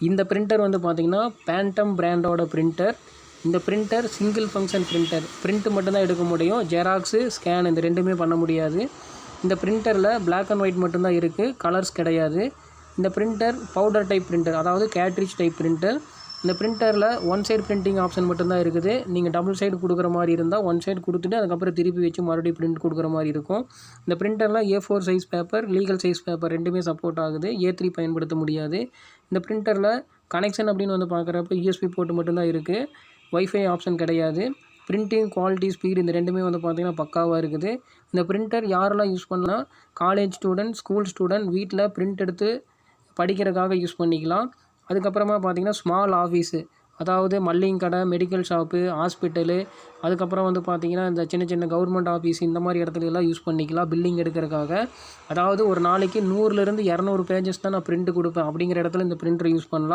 இந்த பிரிண்டர் வந்து பார்த்திங்கன்னா பேண்டம் பிராண்டோட பிரிண்டர். இந்த printer single function printer. Print மட்டும்தான் எடுக்க முடியும். ஜெராக்ஸு, ஸ்கேன் இந்த ரெண்டுமே பண்ண முடியாது. இந்த பிரிண்டரில் பிளாக் அண்ட் ஒயிட் மட்டும்தான் இருக்குது, கலர்ஸ் கிடையாது. இந்த பிரிண்டர் பவுடர் டைப் பிரிண்டர், அதாவது கேட்ரிட்ஜ் டைப் பிரிண்டர். இந்த பிரிண்டரில் ஒன் சைடு பிரிண்டிங் ஆப்ஷன் மட்டும்தான் இருக்குது. நீங்கள் டபுள் சைடு கொடுக்குற மாதிரி இருந்தால் ஒன் சைடு கொடுத்துட்டு அதுக்கப்புறம் திருப்பி வச்சு மறுபடியும் பிரிண்ட் கொடுக்குற மாதிரி இருக்கும். இந்த பிரிண்டரில் A4 size paper, legal size paper ரெண்டுமே சப்போர்ட் ஆகுது. A3 பயன்படுத்த முடியாது. இந்த பிரிண்டரில் கனெக்ஷன் அப்படின்னு வந்து பார்க்குறப்ப USB போர்ட் மட்டும்தான் இருக்குது. வைஃபை ஆப்ஷன் கிடையாது. பிரிண்டிங் குவாலிட்டி, ஸ்பீடு இந்த ரெண்டுமே வந்து பார்த்திங்கன்னா பக்காவாக இருக்குது. இந்த பிரிண்டர் யாரெல்லாம் யூஸ் பண்ணலாம்? காலேஜ் ஸ்டூடெண்ட், ஸ்கூல் ஸ்டூடெண்ட் வீட்டில் பிரிண்ட் எடுத்து படிக்கிறதுக்காக யூஸ் பண்ணிக்கலாம். அதுக்கப்புறமா பார்த்திங்கன்னா ஸ்மால் ஆஃபீஸு, அதாவது மல்லிகை கடை, மெடிக்கல் ஷாப்பு, ஹாஸ்பிட்டலு, அதுக்கப்புறம் வந்து பார்த்திங்கன்னா இந்த சின்ன சின்ன கவர்மெண்ட் ஆஃபீஸ் இந்த மாதிரி இடத்துல எல்லாம் யூஸ் பண்ணிக்கலாம் பில்லிங் எடுக்கிறதுக்காக. அதாவது ஒரு நாளைக்கு 100லேருந்து 200 பேஜஸ் தான் நான் பிரிண்ட் கொடுப்பேன் அப்படிங்கிற இடத்துல இந்த பிரிண்டர் யூஸ் பண்ணலாம்.